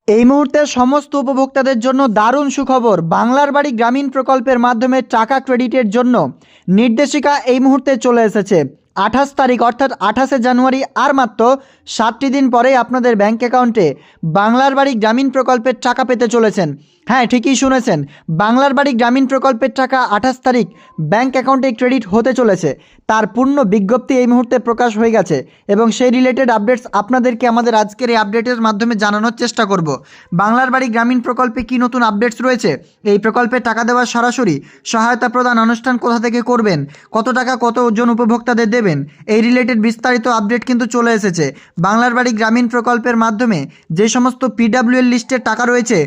এই মুহূর্তে সমস্ত উপভোক্তাদের জন্য দারুণ সুখবর। বাংলার বাড়ি গ্রামীণ প্রকল্পের মাধ্যমে টাকা ক্রেডিটের জন্য নির্দেশিকা এই মুহূর্তে চলে এসেছে। 28 তারিখ অর্থাৎ 28শে জানুয়ারি, আর মাত্র 7টি দিন পরেই আপনাদের ব্যাঙ্ক অ্যাকাউন্টে বাংলার বাড়ি গ্রামীণ প্রকল্পের টাকা পেতে চলেছেন। হ্যাঁ, ঠিকই শুনেছেন, বাংলার বাড়ি গ্রামীণ প্রকল্পের টাকা 28 তারিখ ব্যাঙ্ক অ্যাকাউন্টে ক্রেডিট হতে চলেছে। তার পূর্ণ বিজ্ঞপ্তি এই মুহূর্তে প্রকাশ হয়ে গেছে এবং সেই রিলেটেড আপডেটস আপনাদেরকে আমাদের আজকের এই আপডেটের মাধ্যমে জানানোর চেষ্টা করব। বাংলার বাড়ি গ্রামীণ প্রকল্পে কি নতুন আপডেটস রয়েছে, এই প্রকল্পে টাকা দেওয়ার সরাসরি সহায়তা প্রদান অনুষ্ঠান কোথা থেকে করবেন, কত টাকা কতজন উপভোক্তাদের দেবেন, এই রিলেটেড বিস্তারিত আপডেট কিন্তু চলে এসেছে। বাংলার বাড়ি গ্রামীণ প্রকল্পের মাধ্যমে যে সমস্ত পিডাব্লিউএল লিস্টের টাকা রয়েছে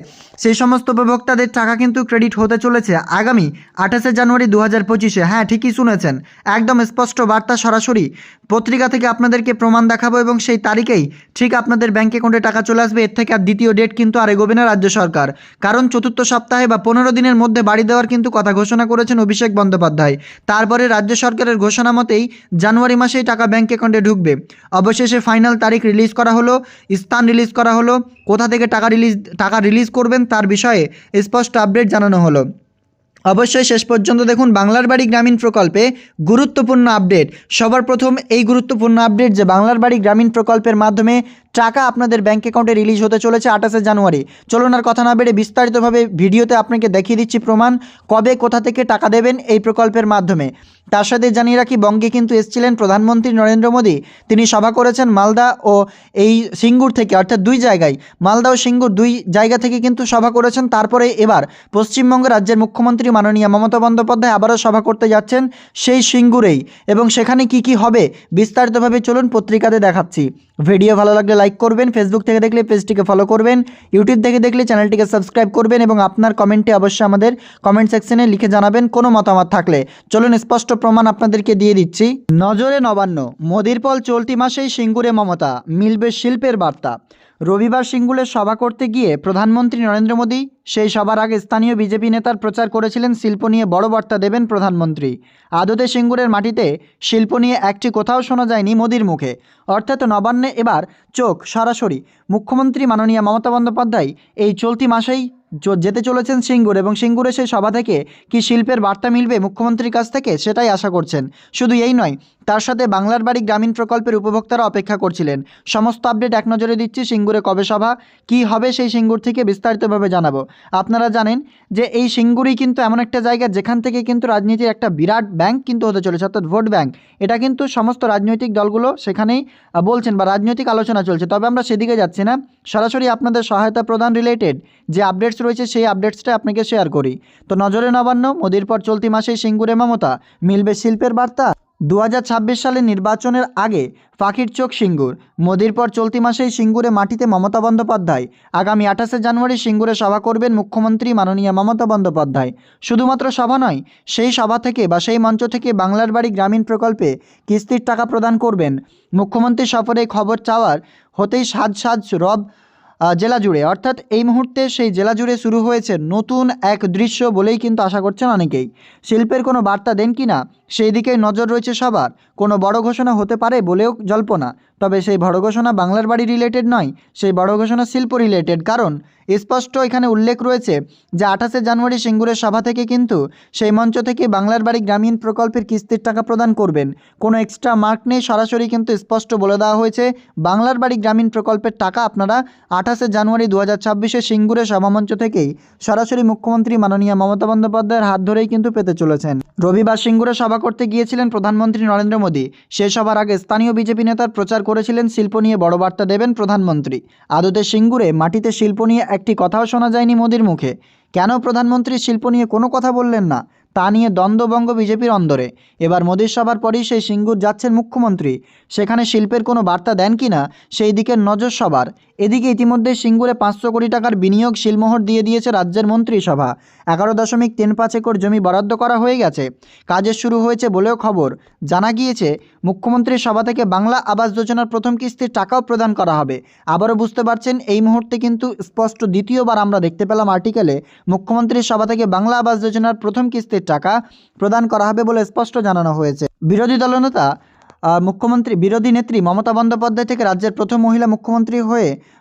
সেই সমস্ত উপভোক্তাদের টাকা কিন্তু ক্রেডিট হতে চলেছে আগামী 28শে জানুয়ারি 2025-এ। হ্যাঁ, ঠিকই শুনেছেন, একদম স্পষ্ট বার্তা, সরাসরি পত্রিকা থেকে আপনাদেরকে প্রমাণ দেখাবো এবং সেই তারিখেই ঠিক আপনাদের ব্যাঙ্ক অ্যাকাউন্টে টাকা চলে আসবে। এর থেকে আর দ্বিতীয় ডেট কিন্তু আর এগোবে না রাজ্য সরকার, কারণ চতুর্থ সপ্তাহে বা 15 দিনের মধ্যে বাড়ি দেওয়ার কিন্তু কথা ঘোষণা করেছেন অভিষেক বন্দ্যোপাধ্যায়। তারপরে রাজ্য সরকারের ঘোষণা মতেই জানুয়ারি মাসেই টাকা ব্যাঙ্ক অ্যাকাউন্টে ঢুকবে। অবশেষে ফাইনাল তারিখ রিলিজ করা হলো, স্থান রিলিজ করা হলো, কোথা থেকে টাকা রিলিজ করবেন তার বিষয়ে স্পষ্ট আপডেট জানানো হলো। অবশ্যই শেষ পর্যন্ত দেখুন বাংলার বাড়ি গ্রামীণ প্রকল্পে গুরুত্বপূর্ণ আপডেট। সবার প্রথম এই গুরুত্বপূর্ণ আপডেট যে বাংলার বাড়ি গ্রামীণ প্রকল্পের মাধ্যমে টাকা আপনাদের ব্যাঙ্ক অ্যাকাউন্টে রিলিজ হতে চলেছে 28শে জানুয়ারি। চলুন আর কথা না বেড়ে বিস্তারিতভাবে ভিডিওতে আপনাকে দেখিয়ে দিচ্ছি প্রমাণ, কবে কোথা থেকে টাকা দেবেন এই প্রকল্পের মাধ্যমে। তার সাথে জানিয়ে রাখি, বঙ্গে কিন্তু এসেছিলেন প্রধানমন্ত্রী নরেন্দ্র মোদী। তিনি সভা করেছেন মালদা ও এই সিঙ্গুর থেকে, অর্থাৎ দুই জায়গায়, মালদা ও সিঙ্গুর দুই জায়গা থেকে কিন্তু সভা করেছেন। তারপরে এবার পশ্চিমবঙ্গ রাজ্যের মুখ্যমন্ত্রী মাননীয় মমতা বন্দ্যোপাধ্যায় আবারও সভা করতে যাচ্ছেন সেই সিঙ্গুরেই, এবং সেখানে কি কি হবে বিস্তারিতভাবে চলুন পত্রিকাতে দেখাচ্ছি। ভিডিও ভালো লাগলে লাইক করবেন, ফেসবুক থেকে দেখলে পেজটিকে ফলো করবেন, ইউটিউব থেকে দেখলে চ্যানেলটিকে সাবস্ক্রাইব করবেন এবং আপনার কমেন্টে অবশ্যই আমাদের কমেন্ট সেকশনে লিখে জানাবেন কোনো মতামত থাকলে। চলুন স্পষ্ট প্রমাণ আপনাদেরকে দিয়ে দিচ্ছি। নজরে নবান্ন, মোদির পল চলতি মাসেই সিঙ্গুরে মমতা, মিলবে শিল্পের বার্তা। রবিবার সিঙ্গুরে সভা করতে গিয়ে প্রধানমন্ত্রী নরেন্দ্র মোদী সেই সভার আগে স্থানীয় বিজেপি নেতার প্রচার করেছিলেন শিল্প নিয়ে বড় বার্তা দেবেন প্রধানমন্ত্রী। আদতে সিঙ্গুরের মাটিতে শিল্প নিয়ে একটি কোথাও শোনা যায়নি মোদির মুখে, অর্থাৎ নবান্নে এবার চোখ সরাসরি মুখ্যমন্ত্রী মাননীয় মমতা বন্দ্যোপাধ্যায় এই চলতি মাসেই যেতে চলেছেন সিঙ্গুর, এবং সিঙ্গুরে সেই সভা থেকে কি শিল্পের বার্তা মিলবে মুখ্যমন্ত্রীর কাছ থেকে সেটাই আশা করছেন। শুধু এই নয়, তার সাথে বাংলার বাড়ি গ্রামীণ প্রকল্পের উপভোক্তারা অপেক্ষা করছিলেন। সমস্ত আপডেট এক নজরে দিচ্ছি। সিঙ্গুরে কবে সভা, কি হবে সেই সিঙ্গুর থেকে বিস্তারিতভাবে জানাবো। আপনারা জানেন যে এই সিঙ্গুরই কিন্তু এমন একটা জায়গা যেখান থেকে কিন্তু রাজনীতির একটা বিরাট ব্যাংক কিন্তু হতে চলেছে, অর্থাৎ ভোট ব্যাংক। এটা কিন্তু সমস্ত রাজনৈতিক দলগুলো সেখানেই বলছেন বা রাজনৈতিক আলোচনা চলছে, তবে আমরা সেদিকে যাচ্ছি না, সরাসরি আপনাদের সহায়তা প্রদান রিলেটেড যে আপডেটস রয়েছে সেই আপডেটসটা আপনাকে শেয়ার করি। তো নজরে নবান্ন, মোদির পর চলতি মাসেই সিঙ্গুরে মমতা, মিলবে শিল্পের বার্তা। 2026 সালের নির্বাচনের আগে ফাঁকির চোখ সিঙ্গুর, মোদির পর চলতি মাসেই সিঙ্গুরে মাটিতে মমতা বন্দ্যোপাধ্যায়। আগামী 28শে জানুয়ারি সিঙ্গুরে সভা করবেন মুখ্যমন্ত্রী মাননীয় মমতা বন্দ্যোপাধ্যায়। শুধুমাত্র সভা নয়, সেই সভা থেকে বা সেই মঞ্চ থেকে বাংলার বাড়ি গ্রামীণ প্রকল্পে কিস্তির টাকা প্রদান করবেন। মুখ্যমন্ত্রী সফরে খবর চাওয়ার হতেই সাজ রব জেলা জুড়ে, অর্থাৎ এই মুহূর্তে সেই জেলা জুড়ে শুরু হয়েছে নতুন এক দৃশ্য বলেই কিন্তু আশা করছেন অনেকেই। শিল্পের কোনো বার্তা দেন কি না সেই দিকেই নজর রয়েছে সবার। কোনো বড় ঘোষণা হতে পারে বলেও জল্পনা, তবে সেই বড় ঘোষণা বাংলার বাড়ি রিলেটেড নয়, সেই বড় ঘোষণা শিল্প রিলেটেড। কারণ স্পষ্ট এখানে উল্লেখ রয়েছে যে 28শে জানুয়ারি সিঙ্গুরের সভা থেকে কিন্তু সেই মঞ্চ থেকে বাংলার বাড়ি গ্রামীণ প্রকল্পের কিস্তির টাকা প্রদান করবেন। কোনো এক্সট্রা মার্ক নেই, সরাসরি কিন্তু স্পষ্ট বলে দেওয়া হয়েছে বাংলার বাড়ি গ্রামীণ প্রকল্পের টাকা আপনারা 28শে জানুয়ারি 2026-এ সিঙ্গুরে সভামঞ্চ থেকেই সরাসরি মুখ্যমন্ত্রী মাননীয় মমতা বন্দ্যোপাধ্যায়ের হাত ধরেই কিন্তু পেতে চলেছেন। রবিবার সিঙ্গুরে সভা করতে গিয়েছিলেন প্রধানমন্ত্রী নরেন্দ্র মোদী। সেই সভার আগে স্থানীয় বিজেপি নেতার প্রচার করেছিলেন শিল্প নিয়ে বড় বার্তা দেবেন প্রধানমন্ত্রী। আদতে সিঙ্গুরে মাটিতে শিল্প নিয়ে একটি কথাও শোনা যায়নি মোদির মুখে। কেন প্রধানমন্ত্রী শিল্প নিয়ে কোনো কথা বললেন না, তা নিয়ে দ্বন্দ্ববঙ্গ বিজেপির অন্দরে। এবার মোদির সভার পরেই সেই সিঙ্গুর যাচ্ছেন মুখ্যমন্ত্রী, সেখানে শিল্পের কোনো বার্তা দেন কি না সেই দিকে নজর সবার। এদিকে ইতিমধ্যে সিঙ্গুরে 500 কোটি টাকার বিনিয়োগ শিলমোহর দিয়ে দিয়েছে রাজ্যের মন্ত্রিসভা। 11.35 একর জমি বরাদ্দ করা হয়ে গেছে, কাজের শুরু হয়েছে বলেও খবর। জানা গিয়েছে মুখ্যমন্ত্রীর সভা থেকে বাংলা আবাস যোজনার প্রথম কিস্তির টাকাও প্রদান করা হবে। আবারও বুঝতে পারছেন এই মুহূর্তে কিন্তু স্পষ্ট দ্বিতীয়বার আমরা দেখতে পেলাম আর্টিকেলে মুখ্যমন্ত্রীর সভা থেকে বাংলা আবাস যোজনার প্রথম কিস্তির টাকা প্রদান করা হবে বলে স্পষ্ট জানানো হয়েছে। বিরোধী দলনেতা মুখ্যমন্ত্রী বিরোধী নেত্রী মমতা বন্দ্যোপাধ্যায় থেকে রাজ্যের প্রথম মহিলা মুখ্যমন্ত্রী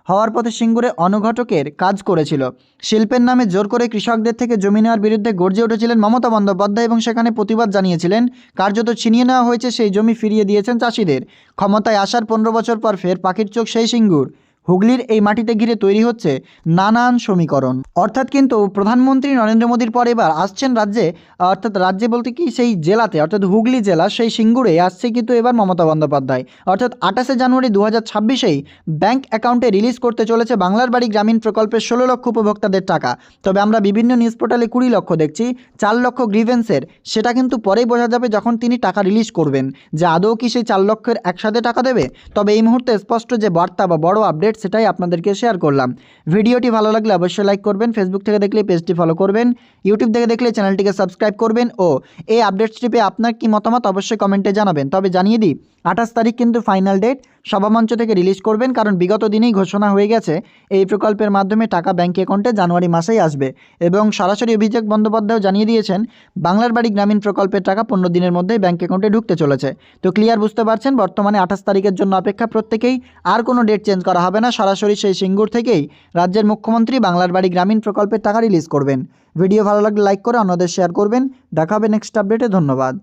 হওয়ার পথে সিঙ্গুরে অনুঘটকের কাজ করেছিল। শিল্পের নামে জোর করে কৃষকদের থেকে জমি নেওয়ার বিরুদ্ধে গর্জে উঠেছিলেন মমতা বন্দ্যোপাধ্যায় এবং সেখানে প্রতিবাদ জানিয়েছিলেন। কার্যত ছিনিয়ে নেওয়া হয়েছে সেই জমি, ফিরিয়ে দিয়েছেন চাষিদের। ক্ষমতায় আসার 15 বছর পর ফের পাখির চোখ সেই সিঙ্গুর। হুগলির এই মাটিতে ঘিরে তৈরি হচ্ছে নানান সমীকরণ। অর্থাৎ কিন্তু প্রধানমন্ত্রী নরেন্দ্র মোদীর পর এবার আসছেন রাজ্যে, অর্থাৎ রাজ্যে বলতে কি সেই জেলাতে, অর্থাৎ হুগলি জেলা সেই সিঙ্গুরে আসছে কিন্তু এবার মমতা বন্দ্যোপাধ্যায়। অর্থাৎ 28শে জানুয়ারি 2026-এই ব্যাঙ্ক অ্যাকাউন্টে রিলিজ করতে চলেছে বাংলার বাড়ি গ্রামীণ প্রকল্পের 16 লক্ষ উপভোক্তাদের টাকা। তবে আমরা বিভিন্ন নিউজ পোর্টালে 20 লক্ষ দেখছি, 4 লক্ষ গ্রিভেন্সের, সেটা কিন্তু পরেই বোঝা যাবে যখন তিনি টাকা রিলিজ করবেন যে আদৌ কি সেই 4 লক্ষের একসাথে টাকা দেবে। তবে এই মুহূর্তে স্পষ্ট যে বার্তা বা বড় আপডেট সেটাই আপনাদেরকে শেয়ার করলাম। ভিডিওটি ভালো লাগলে অবশ্যই লাইক করবেন, ফেসবুক থেকে দেখলে পেজটি ফলো করবেন, ইউটিউব থেকে দেখলে চ্যানেলটিকে সাবস্ক্রাইব করবেন ও এই আপডেটসটি পেয়ে আপনার কি মতামত অবশ্যই কমেন্টে জানাবেন। তবে জানিয়ে দিই 28 তারিখ কিন্তু ফাইনাল ডেট, সভামঞ্চ থেকে রিলিজ করবেন, কারণ বিগত দিনেই ঘোষণা হয়ে গেছে এই প্রকল্পের মাধ্যমে টাকা ব্যাঙ্ক অ্যাকাউন্টে জানুয়ারি মাসেই আসবে এবং সরাসরি অভিষেক বন্দ্যোপাধ্যায় জানিয়ে দিয়েছেন বাংলার বাড়ি গ্রামীণ প্রকল্পের টাকা 15 দিনের মধ্যেই ব্যাঙ্ক অ্যাকাউন্টে ঢুকতে চলেছে। তো ক্লিয়ার বুঝতে পারছেন, বর্তমানে 28 তারিখের জন্য অপেক্ষা প্রত্যেকেই, আর কোনো ডেট চেঞ্জ করা হবে না। সরাসরি সেই সিঙ্গুর থেকেই রাজ্যের মুখ্যমন্ত্রী বাংলার বাড়ি গ্রামীণ প্রকল্পের টাকা রিলিজ করবেন। ভিডিও ভালো লাগলে লাইক করে অন্যদের শেয়ার করবেন। দেখা হবে নেক্সট আপডেটে। ধন্যবাদ।